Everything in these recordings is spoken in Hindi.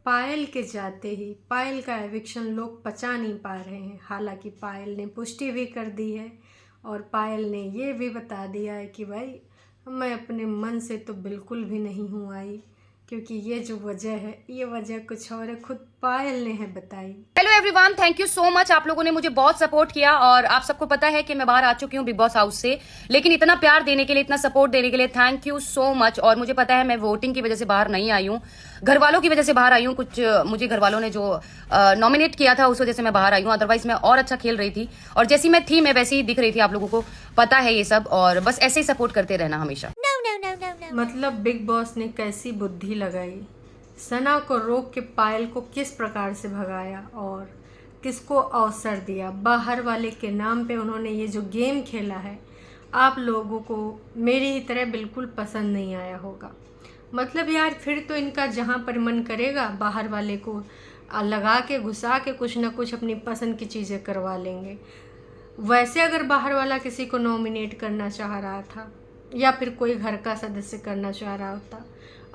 पायल के जाते ही पायल का एविक्शन लोग पचा नहीं पा रहे हैं। हालांकि पायल ने पुष्टि भी कर दी है और पायल ने ये भी बता दिया है कि भाई मैं अपने मन से तो बिल्कुल भी नहीं हूँ आई, क्योंकि ये जो वजह है ये वजह कुछ और है, खुद पायल ने है बताई। Hello everyone, thank you so much. आप लोगों ने मुझे बहुत सपोर्ट किया और आप सबको पता है कि मैं बाहर आ चुकी हूँ बिग बॉस हाउस से, लेकिन इतना प्यार देने के लिए, इतना सपोर्ट देने के लिए थैंक यू सो मच। और मुझे पता है मैं वोटिंग की वजह से बाहर नहीं आई हूँ, घर वालों की वजह से बाहर आई हूँ। कुछ मुझे घर वालों ने जो नॉमिनेट किया था उस वजह से मैं बाहर आई हूँ, अदरवाइज मैं और अच्छा खेल रही थी और जैसी मैं थी मैं वैसी ही दिख रही थी। आप लोगों को पता है ये सब, और बस ऐसे ही सपोर्ट करते रहना हमेशा। मतलब बिग बॉस ने कैसी बुद्धि लगाई, सना को रोक के पायल को किस प्रकार से भगाया और किसको अवसर दिया। बाहर वाले के नाम पे उन्होंने ये जो गेम खेला है, आप लोगों को मेरी ही तरह बिल्कुल पसंद नहीं आया होगा। मतलब यार फिर तो इनका जहाँ पर मन करेगा बाहर वाले को लगा के घुसा के कुछ ना कुछ अपनी पसंद की चीज़ें करवा लेंगे। वैसे अगर बाहर वाला किसी को नॉमिनेट करना चाह रहा था या फिर कोई घर का सदस्य करना चाह रहा होता,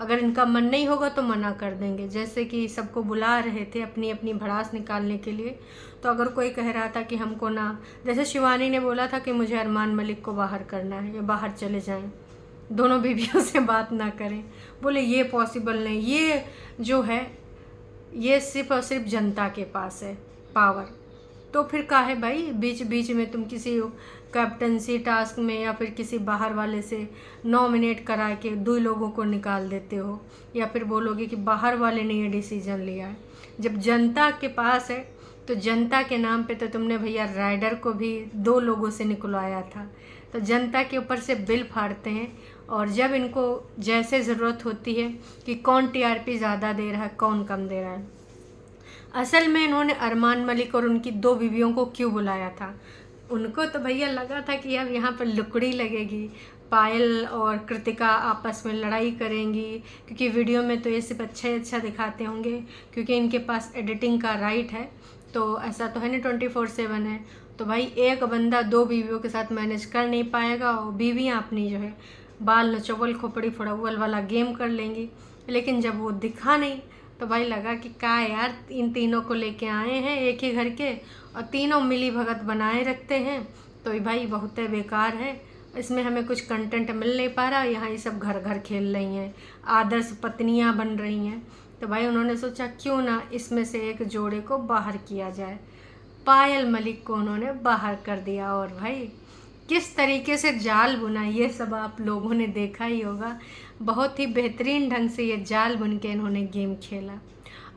अगर इनका मन नहीं होगा तो मना कर देंगे। जैसे कि सबको बुला रहे थे अपनी अपनी भड़ास निकालने के लिए, तो अगर कोई कह रहा था कि हमको ना, जैसे शिवानी ने बोला था कि मुझे अरमान मलिक को बाहर करना है या बाहर चले जाएं, दोनों बीवियों से बात ना करें, बोले ये पॉसिबल नहीं। ये जो है ये सिर्फ और सिर्फ जनता के पास है पावर। तो फिर काहे भाई बीच बीच में तुम किसी कैप्टनसी टास्क में या फिर किसी बाहर वाले से नॉमिनेट करा के दो लोगों को निकाल देते हो, या फिर बोलोगे कि बाहर वाले ने ये डिसीजन लिया है। जब जनता के पास है तो जनता के नाम पे तो तुमने भैया राइडर को भी दो लोगों से निकलवाया था। तो जनता के ऊपर से बिल फाड़ते हैं, और जब इनको जैसे ज़रूरत होती है कि कौन टीआरपी ज़्यादा दे रहा है कौन कम दे रहा है। असल में इन्होंने अरमान मलिक और उनकी दो बीवियों को क्यों बुलाया था? उनको तो भैया लगा था कि अब यहाँ पर लुकड़ी लगेगी, पायल और कृतिका आपस में लड़ाई करेंगी, क्योंकि वीडियो में तो ये सिर्फ अच्छा दिखाते होंगे क्योंकि इनके पास एडिटिंग का राइट है। तो ऐसा तो है नहीं 24/7 है, तो भाई एक बंदा दो बीवियों के साथ मैनेज कर नहीं पाएगा और बीवियाँ अपनी जो है बाल नचोवल खोपड़ी फड़ौवल वाला गेम कर लेंगी। लेकिन जब वो दिखा नहीं तो भाई लगा कि क्या यार, इन तीनों को लेके आए हैं एक ही घर के और तीनों मिली भगत बनाए रखते हैं, तो ये भाई बहुत बेकार है। इसमें हमें कुछ कंटेंट मिल नहीं पा रहा, यहाँ ये सब घर घर खेल रही हैं, आदर्श पत्नियाँ बन रही हैं। तो भाई उन्होंने सोचा क्यों ना इसमें से एक जोड़े को बाहर किया जाए। पायल मलिक को उन्होंने बाहर कर दिया, और भाई किस तरीके से जाल बुना ये सब आप लोगों ने देखा ही होगा। बहुत ही बेहतरीन ढंग से ये जाल बुन के इन्होंने गेम खेला।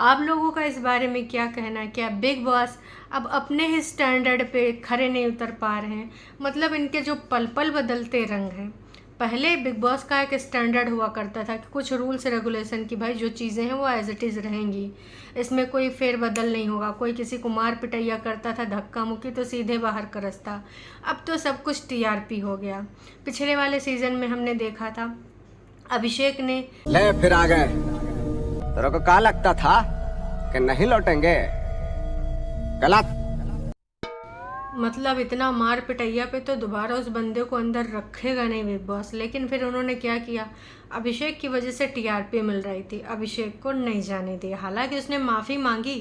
आप लोगों का इस बारे में क्या कहना है? क्या बिग बॉस अब अपने ही स्टैंडर्ड पे खरे नहीं उतर पा रहे हैं? मतलब इनके जो पल पल बदलते रंग हैं। पहले बिग बॉस का एक स्टैंडर्ड हुआ करता था कि कुछ रूल्स रेगुलेशन की, भाई जो चीज़ें हैं वो एज इट इज़ रहेंगी, इसमें कोई फेरबदल नहीं होगा। कोई किसी को मार पिटैया करता था, धक्का मुक्की, तो सीधे बाहर का रास्ता। अब तो सब कुछ टीआरपी हो गया। पिछले वाले सीज़न में हमने देखा था अभिषेक ने, ले फिर आ गए। तेरे को क्या लगता था कि नहीं लौटेंगे? गलत। मतलब इतना मार पिटैया पे तो दोबारा उस बंदे को अंदर रखेगा नहीं बिग बॉस। लेकिन फिर उन्होंने क्या किया, अभिषेक की वजह से टीआरपी मिल रही थी, अभिषेक को नहीं जाने दिया। हालांकि उसने माफ़ी मांगी,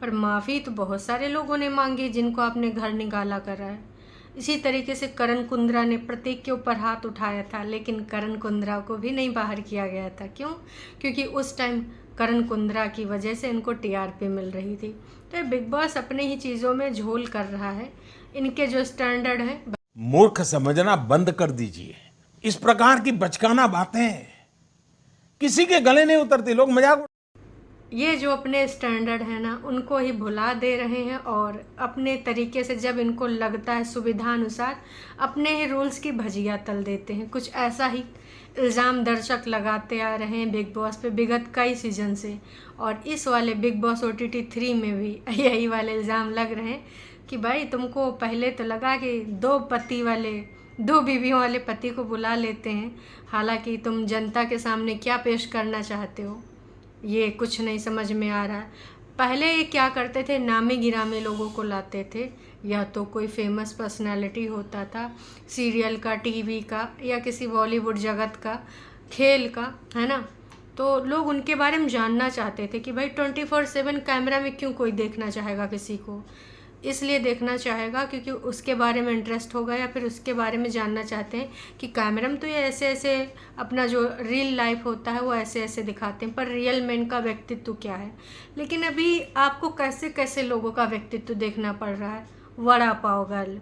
पर माफ़ी तो बहुत सारे लोगों ने मांगी जिनको आपने घर निकाला कर रहा है। इसी तरीके से करण कुंद्रा ने प्रतीक के ऊपर हाथ उठाया था, लेकिन करण कुंद्रा को भी नहीं बाहर किया गया था। क्यों? क्योंकि उस टाइम करण कुंद्रा की वजह से इनको टीआरपी मिल रही थी। तो बिग बॉस अपने ही चीज़ों में झोल कर रहा है। इनके जो स्टैंडर्ड है, मूर्ख समझना बंद कर दीजिए। इस प्रकार की बचकाना बातें किसी के गले नहीं उतरती, लोग मजाक। ये जो अपने स्टैंडर्ड है ना उनको ही भुला दे रहे हैं, और अपने तरीके से जब इनको लगता है सुविधा अनुसार अपने ही रूल्स की भजिया तल देते हैं। कुछ ऐसा ही इल्ज़ाम दर्शक लगाते आ रहे हैं बिग बॉस पे विगत कई सीजन से, और इस वाले बिग बॉस OTT 3 में भी यही वाले इल्ज़ाम लग रहे हैं कि भाई तुमको पहले तो लगा कि दो बीवियों वाले पति को बुला लेते हैं, हालांकि तुम जनता के सामने क्या पेश करना चाहते हो ये कुछ नहीं समझ में आ रहा है। पहले ये क्या करते थे, नामी गिरामी लोगों को लाते थे, या तो कोई फेमस पर्सनालिटी होता था सीरियल का, टीवी का, या किसी बॉलीवुड जगत का, खेल का, है ना। तो लोग उनके बारे में जानना चाहते थे कि भाई 24/7 कैमरा में क्यों कोई देखना चाहेगा किसी को। इसलिए देखना चाहेगा क्योंकि उसके बारे में इंटरेस्ट होगा या फिर उसके बारे में जानना चाहते हैं कि कैमरा में तो ये ऐसे ऐसे अपना जो रियल लाइफ होता है वो ऐसे ऐसे दिखाते हैं, पर रियल में इनका व्यक्तित्व क्या है। लेकिन अभी आपको कैसे कैसे लोगों का व्यक्तित्व देखना पड़ रहा है। वड़ा पाव गर्ल,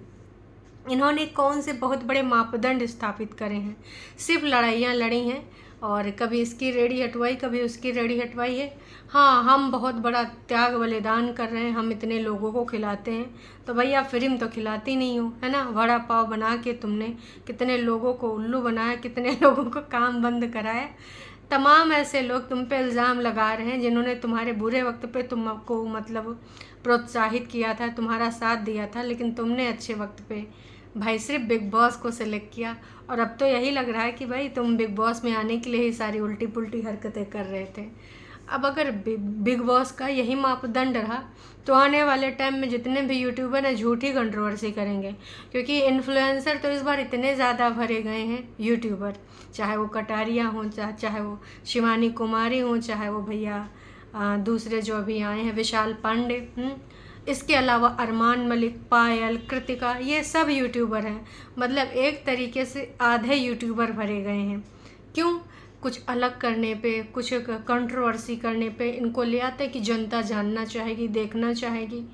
इन्होंने कौन से बहुत बड़े मापदंड स्थापित करे हैं, सिर्फ लड़ाइयाँ लड़ी हैं और कभी इसकी रेडी हटवाई कभी उसकी रेडी हटवाई है। हाँ, हम बहुत बड़ा त्याग बलिदान कर रहे हैं, हम इतने लोगों को खिलाते हैं, तो भैया फ्री में तो खिलाती नहीं हो, है ना। वड़ा पाव बना के तुमने कितने लोगों को उल्लू बनाया, कितने लोगों को काम बंद कराया। तमाम ऐसे लोग तुम पे इल्ज़ाम लगा रहे हैं जिन्होंने तुम्हारे बुरे वक्त पे तुमको मतलब प्रोत्साहित किया था, तुम्हारा साथ दिया था, लेकिन तुमने अच्छे वक्त पे भाई सिर्फ बिग बॉस को सिलेक्ट किया। और अब तो यही लग रहा है कि भाई तुम बिग बॉस में आने के लिए ही सारी उल्टी पुल्टी हरकतें कर रहे थे। अब अगर बिग बॉस का यही मापदंड रहा तो आने वाले टाइम में जितने भी यूट्यूबर हैं झूठी कंट्रोवर्सी करेंगे, क्योंकि इन्फ्लुएंसर तो इस बार इतने ज़्यादा भरे गए हैं यूट्यूबर, चाहे वो कटारिया हों, चाहे वो शिवानी कुमारी हों, चाहे वो भैया दूसरे जो अभी आए हैं विशाल पांडे, इसके अलावा अरमान मलिक, पायल, कृतिका, ये सब यूट्यूबर हैं। मतलब एक तरीके से आधे यूट्यूबर भरे गए हैं। क्यों? कुछ अलग करने पे, कुछ कंट्रोवर्सी करने पे इनको ले आते हैं कि जनता जानना चाहेगी, देखना चाहेगी।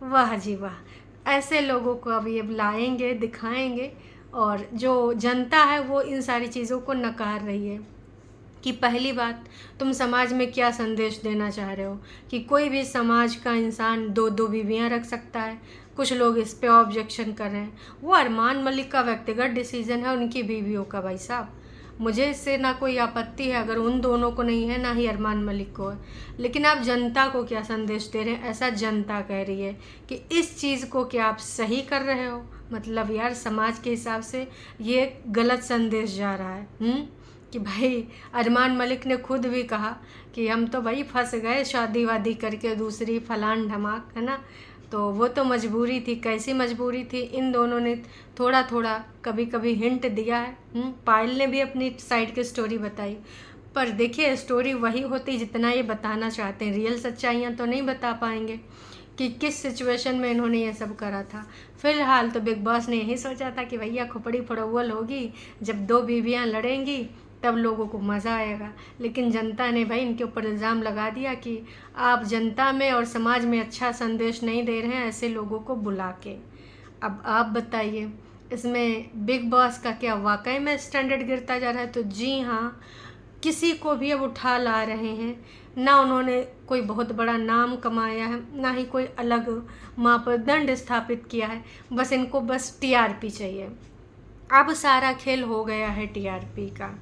वाह जी वाह, ऐसे लोगों को अब ये लाएंगे, दिखाएंगे, और जो जनता है वो इन सारी चीज़ों को नकार रही है। कि पहली बात, तुम समाज में क्या संदेश देना चाह रहे हो कि कोई भी समाज का इंसान 2-2 बीवियां रख सकता है। कुछ लोग इस पे ऑब्जेक्शन कर रहे हैं। वो अरमान मलिक का व्यक्तिगत डिसीजन है, उनकी बीवियों का। भाई साहब, मुझे इससे ना कोई आपत्ति है अगर उन दोनों को नहीं है, ना ही अरमान मलिक को है। लेकिन आप जनता को क्या संदेश दे रहे हैं? ऐसा जनता कह रही है कि इस चीज़ को क्या आप सही कर रहे हो? मतलब यार, समाज के हिसाब से ये गलत संदेश जा रहा है। कि भाई अरमान मलिक ने खुद भी कहा कि हम तो भाई फंस गए शादी वादी करके, दूसरी फलान ढमाक, है ना। तो वो तो मजबूरी थी। कैसी मजबूरी थी? इन दोनों ने थोड़ा थोड़ा कभी कभी हिंट दिया है। पायल ने भी अपनी साइड की स्टोरी बताई, पर देखिए स्टोरी वही होती जितना ये बताना चाहते हैं। रियल सच्चाइयाँ तो नहीं बता पाएंगे कि किस सिचुएशन में इन्होंने ये सब करा था। फिलहाल तो बिग बॉस ने यही सोचा था कि भैया खोपड़ी फड़ौल होगी, जब 2 बीवियाँ लड़ेंगी तब लोगों को मज़ा आएगा। लेकिन जनता ने भाई इनके ऊपर इल्ज़ाम लगा दिया कि आप जनता में और समाज में अच्छा संदेश नहीं दे रहे हैं ऐसे लोगों को बुला के। अब आप बताइए, इसमें बिग बॉस का क्या वाकई में स्टैंडर्ड गिरता जा रहा है? तो जी हाँ, किसी को भी अब उठा ला रहे हैं। ना उन्होंने कोई बहुत बड़ा नाम कमाया है, ना ही कोई अलग मापदंड स्थापित किया है। बस इनको बस टीआरपी चाहिए। अब सारा खेल हो गया है टीआरपी का,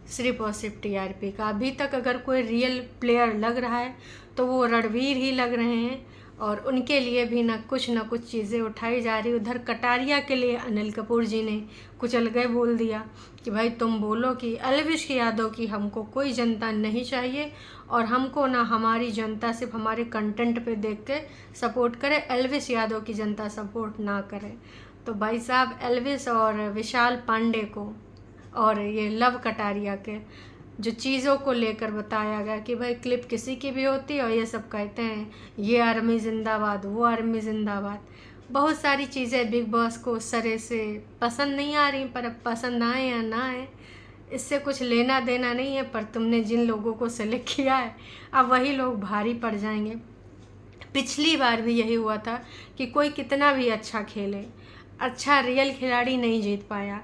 सिर्फ और सिर्फ टीआरपी का। अभी तक अगर कोई रियल प्लेयर लग रहा है तो वो रणवीर ही लग रहे हैं, और उनके लिए भी ना कुछ चीज़ें उठाई जा रही। उधर कटारिया के लिए अनिल कपूर जी ने कुछ अलग बोल दिया कि भाई तुम बोलो कि अलविश यादव की हमको कोई जनता नहीं चाहिए, और हमको ना हमारी जनता सिर्फ हमारे कंटेंट पे देख के सपोर्ट करे, एल्विश यादव की जनता सपोर्ट ना करे। तो भाई साहब, एल्विश और विशाल पांडे को और ये लव कटारिया के जो चीज़ों को लेकर बताया गया कि भाई क्लिप किसी की भी होती है और ये सब कहते हैं ये आर्मी जिंदाबाद, वो आर्मी जिंदाबाद। बहुत सारी चीज़ें बिग बॉस को सरे से पसंद नहीं आ रही, पर अब पसंद आए या ना आए इससे कुछ लेना देना नहीं है। पर तुमने जिन लोगों को सेलेक्ट किया है अब वही लोग भारी पड़ जाएंगे। पिछली बार भी यही हुआ था कि कोई कितना भी अच्छा खेले, अच्छा रियल खिलाड़ी नहीं जीत पाया।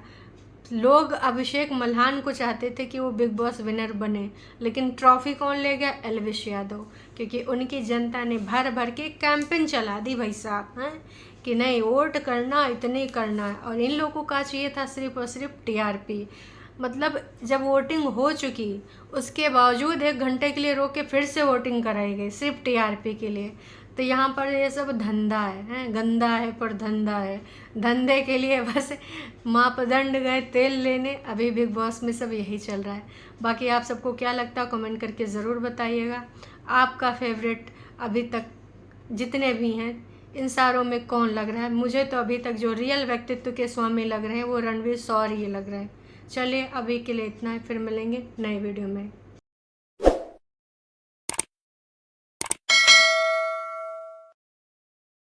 लोग अभिषेक मल्हान को चाहते थे कि वो बिग बॉस विनर बने, लेकिन ट्रॉफी कौन ले गया? एल्विश यादव, क्योंकि उनकी जनता ने भर भर के कैंपेन चला दी भाई साहब, हैं कि नहीं वोट करना, इतने करना है। और इन लोगों का चाहिए था सिर्फ और सिर्फ टीआरपी। मतलब जब वोटिंग हो चुकी उसके बावजूद 1 घंटे के लिए रोक के फिर से वोटिंग कराई गई सिर्फ टीआरपी के लिए। तो यहाँ पर ये सब धंधा है, गंदा है पर धंधा है। धंधे के लिए बस मापदंड गए तेल लेने। अभी बिग बॉस में सब यही चल रहा है। बाकी आप सबको क्या लगता है कमेंट करके ज़रूर बताइएगा। आपका फेवरेट अभी तक जितने भी हैं इन सारों में कौन लग रहा है? मुझे तो अभी तक जो रियल व्यक्तित्व के स्वामी लग रहे हैं वो रणवीर शौर ये लग रहे हैं। चलिए अभी के लिए इतना है, फिर मिलेंगे नए वीडियो में।